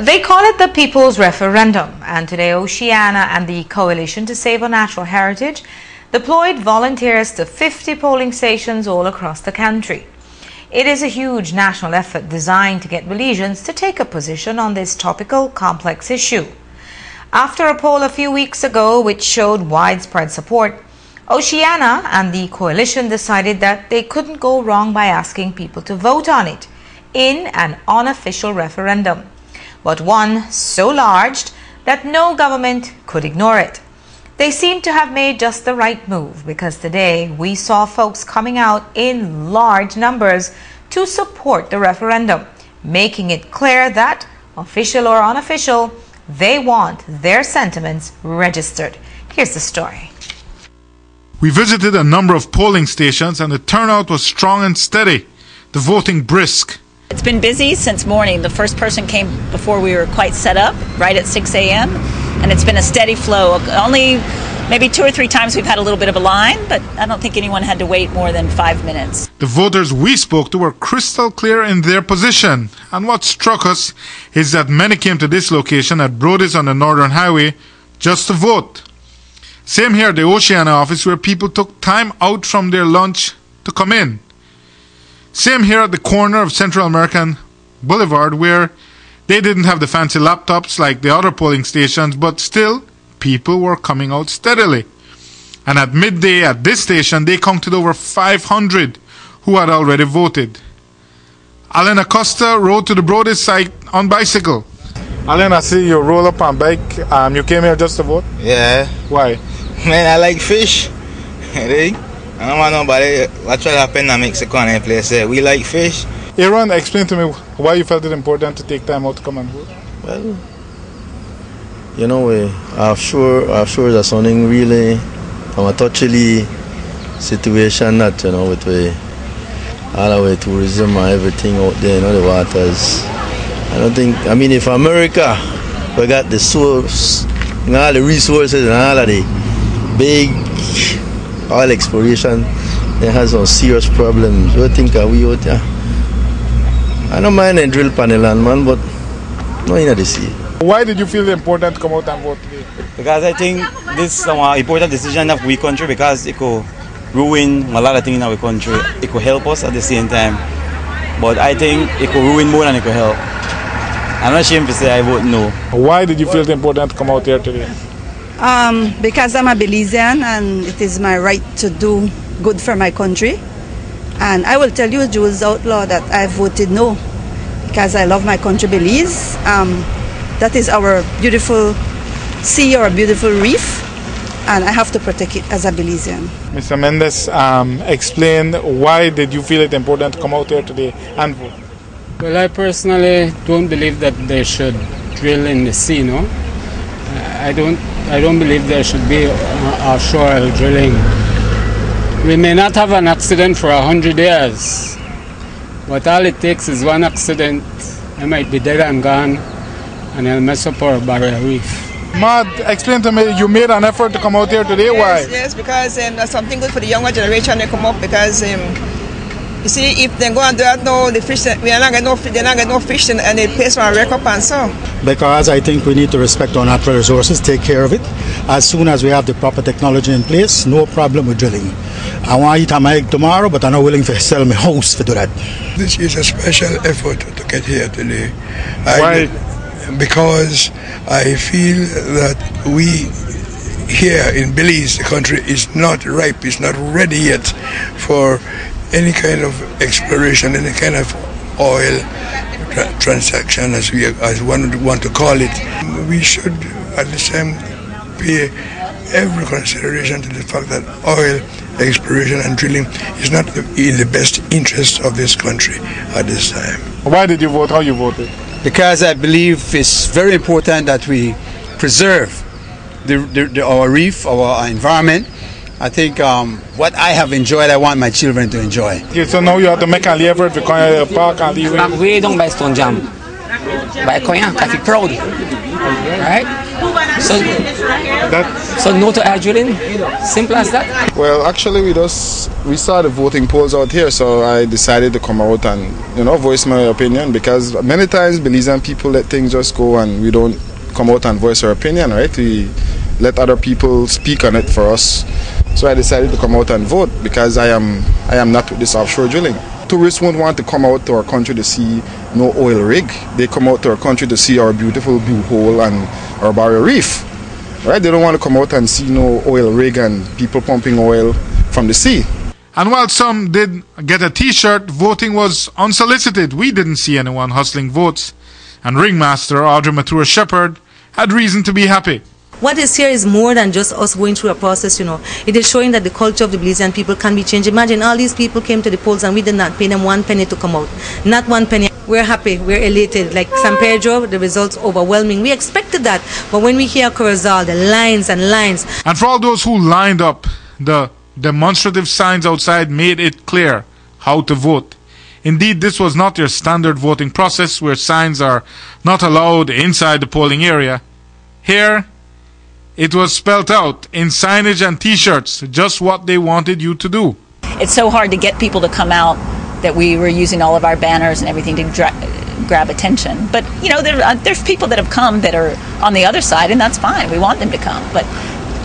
They call it the People's Referendum, and today Oceana and the Coalition to Save Our Natural Heritage deployed volunteers to 50 polling stations all across the country. It is a huge national effort designed to get Belizeans to take a position on this topical, complex issue. After a poll a few weeks ago which showed widespread support, Oceana and the Coalition decided that they couldn't go wrong by asking people to vote on it in an unofficial referendum, but one so large that no government could ignore it. They seem to have made just the right move, because today we saw folks coming out in large numbers to support the referendum, making it clear that, official or unofficial, they want their sentiments registered. Here's the story. We visited a number of polling stations and the turnout was strong and steady, the voting brisk. It's been busy since morning. The first person came before we were quite set up, right at 6 a.m., and it's been a steady flow. Only maybe 2 or 3 times we've had a little bit of a line, but I don't think anyone had to wait more than 5 minutes. The voters we spoke to were crystal clear in their position, and what struck us is that many came to this location at Belize on the Northern Highway just to vote. Same here at the Oceana office, where people took time out from their lunch to come in. Same here at the corner of Central American Boulevard, where they didn't have the fancy laptops like the other polling stations, but still, people were coming out steadily. And at midday at this station, they counted over 500 who had already voted. Alan Acosta rode to the Belize site on bicycle. Alan, I see you roll up on bike. You came here just to vote? Yeah. Why? Man, I like fish. I don't want nobody. What will happen in Mexico and any place there? We like fish. Aaron, explain to me why you felt it important to take time out to come and vote. Well, you know, offshore is something really from a touchy situation that, you know, with all the way tourism and everything out there, you know, the waters. I don't think, I mean, if America, we got the source, and all the resources and all of the big oil exploration, they has some serious problems. What think are we out there? I don't mind a drill panel land, man, but not in the sea. Why did you feel it important to come out and vote today? Because I think this is an important decision of we country, because it could ruin a lot of things in our country. It could help us at the same time, but I think it could ruin more than it could help. I'm not ashamed to say I vote no. Why did you feel it important to come out here today? Because I'm a Belizean and it is my right to do good for my country. And I will tell you, Jules Outlaw, that I voted no because I love my country, Belize. That is our beautiful sea, our beautiful reef, and I have to protect it as a Belizean. Mr. Mendes, explain why did you feel it important to come out here today and vote? Well, I personally don't believe that they should drill in the sea, no? I don't believe there should be offshore drilling. We may not have an accident for 100 years, but all it takes is one accident. I might be dead and gone, and it'll mess up our barrier reef. Mad, explain to me, you made an effort to come out here today. Why? Yes, because that's something good for the younger generation to come up, because you see, if they go and do that now, the fish, they're not getting no fish, and they pay for a wreck up and so. Because I think we need to respect our natural resources, take care of it. As soon as we have the proper technology in place, no problem with drilling. I want to eat my egg tomorrow, but I'm not willing to sell my house to do that. This is a special effort to get here today. Why? Because I feel that we here in Belize, the country is not ripe, is not ready yet for any kind of exploration, any kind of oil transaction, as one want to call it. We should at the same pay every consideration to the fact that oil exploration and drilling is not in the best interest of this country at this time. Why did you vote? How you voted? Because I believe it's very important that we preserve our reef, our environment. I think what I have enjoyed, I want my children to enjoy. Okay, so now you have to make an effort to come to the park and leave it. We don't buy stone jam. Buy coin, I feel proud. Right? So So no to air drilling, simple as that. Well, actually, we saw the voting polls out here, so I decided to come out and voice my opinion, because many times Belizean people let things just go and we don't come out and voice our opinion, right? We let other people speak on it for us. So I decided to come out and vote because I am not with this offshore drilling. Tourists won't want to come out to our country to see no oil rig. They come out to our country to see our beautiful blue hole and our barrier reef. Right? They don't want to come out and see no oil rig and people pumping oil from the sea. And while some did get a t-shirt, voting was unsolicited. We didn't see anyone hustling votes. And ringmaster Audrey Matura Shepherd had reason to be happy. What is here is more than just us going through a process, It is showing that the culture of the Belizean people can be changed. Imagine all these people came to the polls and we did not pay them 1 penny to come out. Not 1 penny. We're happy, we're elated. Like San Pedro, the results overwhelming. We expected that, but when we hear Corozal, the lines and lines. And for all those who lined up, the demonstrative signs outside made it clear how to vote. Indeed, this was not your standard voting process where signs are not allowed inside the polling area. Here, it was spelled out in signage and t-shirts, just what they wanted you to do. It's so hard to get people to come out that we were using all of our banners and everything to grab attention. But, there's people that have come that are on the other side, and that's fine. We want them to come. But,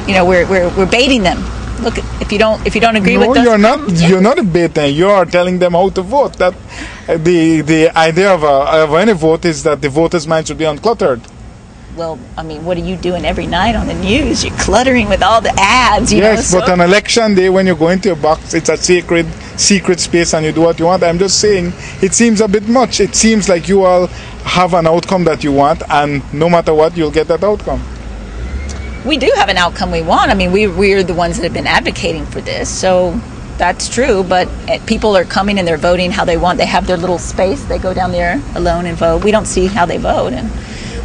we're baiting them. Look, if you don't agree with us... No, you're not baiting. You are telling them how to vote. That the idea of any vote is that the voters' mind should be uncluttered. Well, what are you doing every night on the news? You're cluttering with all the ads, Yes, but on election day, when you go into a box, it's a secret space and you do what you want. I'm just saying, it seems a bit much. It seems like you all have an outcome that you want, and no matter what, you'll get that outcome. We do have an outcome we want. We're the ones that have been advocating for this, so that's true, but people are coming and they're voting how they want. They have their little space. They go down there alone and vote. We don't see how they vote, and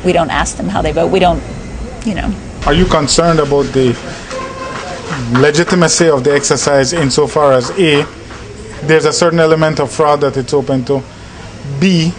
we don't ask them how they vote. We don't, Are you concerned about the legitimacy of the exercise insofar as A, there's a certain element of fraud that it's open to, B,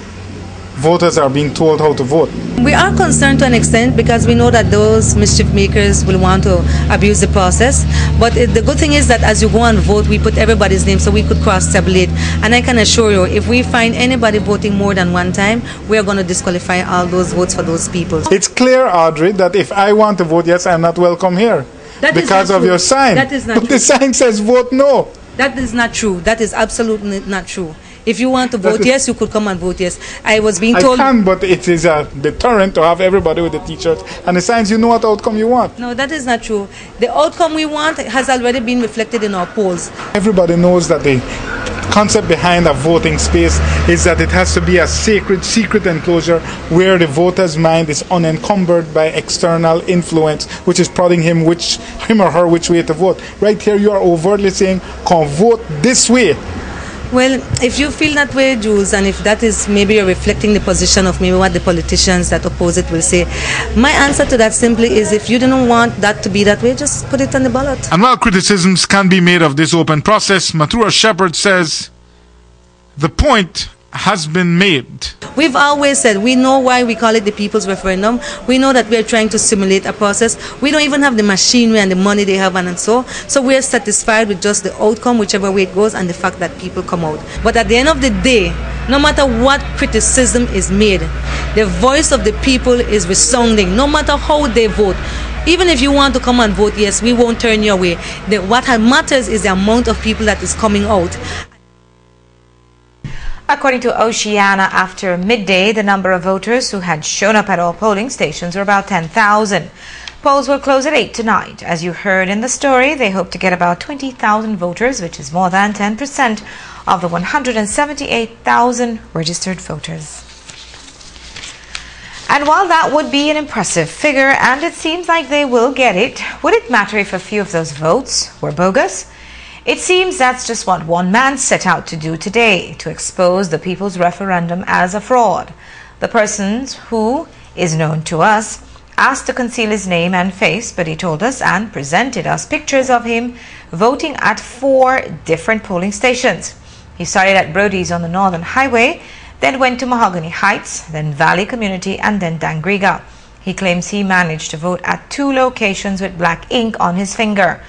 voters are being told how to vote? We are concerned to an extent because we know that those mischief makers will want to abuse the process. But the good thing is that as you go and vote, we put everybody's name so we could cross-tabulate. And I can assure you, if we find anybody voting more than one time, we are going to disqualify all those votes for those people. It's clear, Audrey, that if I want to vote yes, I'm not welcome here. Because of your sign. That is not true. But the sign says vote no. That is not true. That is absolutely not true. If you want to vote yes, you could come and vote yes. I was being told... I can, but it is a deterrent to have everybody with the t-shirts and the signs. You know what outcome you want. No, that is not true. The outcome we want has already been reflected in our polls. Everybody knows that the concept behind a voting space is that it has to be a secret enclosure where the voter's mind is unencumbered by external influence, which is prodding him or her which way to vote. Right here, you are overtly saying, come vote this way. Well, if you feel that way, Jules, and if that is maybe you're reflecting the position of maybe what the politicians that oppose it will say, my answer to that simply is if you don't want that to be that way, just put it on the ballot. And while criticisms can be made of this open process, Matura Shepherd says the point has been made. We've always said we know why we call it the people's referendum. We know that we're trying to simulate a process. We don't even have the machinery and the money they have and so we're satisfied with just the outcome, whichever way it goes, and the fact that people come out. But at the end of the day, no matter what criticism is made, the voice of the people is resounding, no matter how they vote. Even if you want to come and vote yes, we won't turn your way. What matters is the amount of people that is coming out. According to Oceana, after midday, the number of voters who had shown up at all polling stations were about 10,000. Polls will close at 8 tonight. As you heard in the story, they hope to get about 20,000 voters, which is more than 10% of the 178,000 registered voters. And while that would be an impressive figure, and it seems like they will get it, would it matter if a few of those votes were bogus? It seems that's just what one man set out to do today, to expose the people's referendum as a fraud. The person, who is known to us, asked to conceal his name and face, but he told us and presented us pictures of him voting at 4 different polling stations. He started at Brody's on the Northern Highway, then went to Mahogany Heights, then Valley Community, and then Dangriga. He claims he managed to vote at 2 locations with black ink on his finger.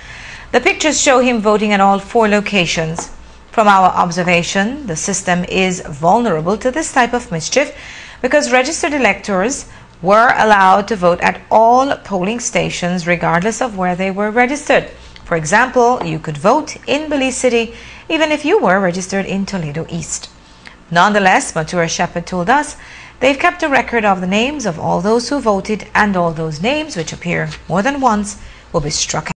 The pictures show him voting at all 4 locations. From our observation, the system is vulnerable to this type of mischief because registered electors were allowed to vote at all polling stations regardless of where they were registered. For example, you could vote in Belize City even if you were registered in Toledo East. Nonetheless, Matura Shepherd told us they've kept a record of the names of all those who voted, and all those names which appear more than once will be struck out.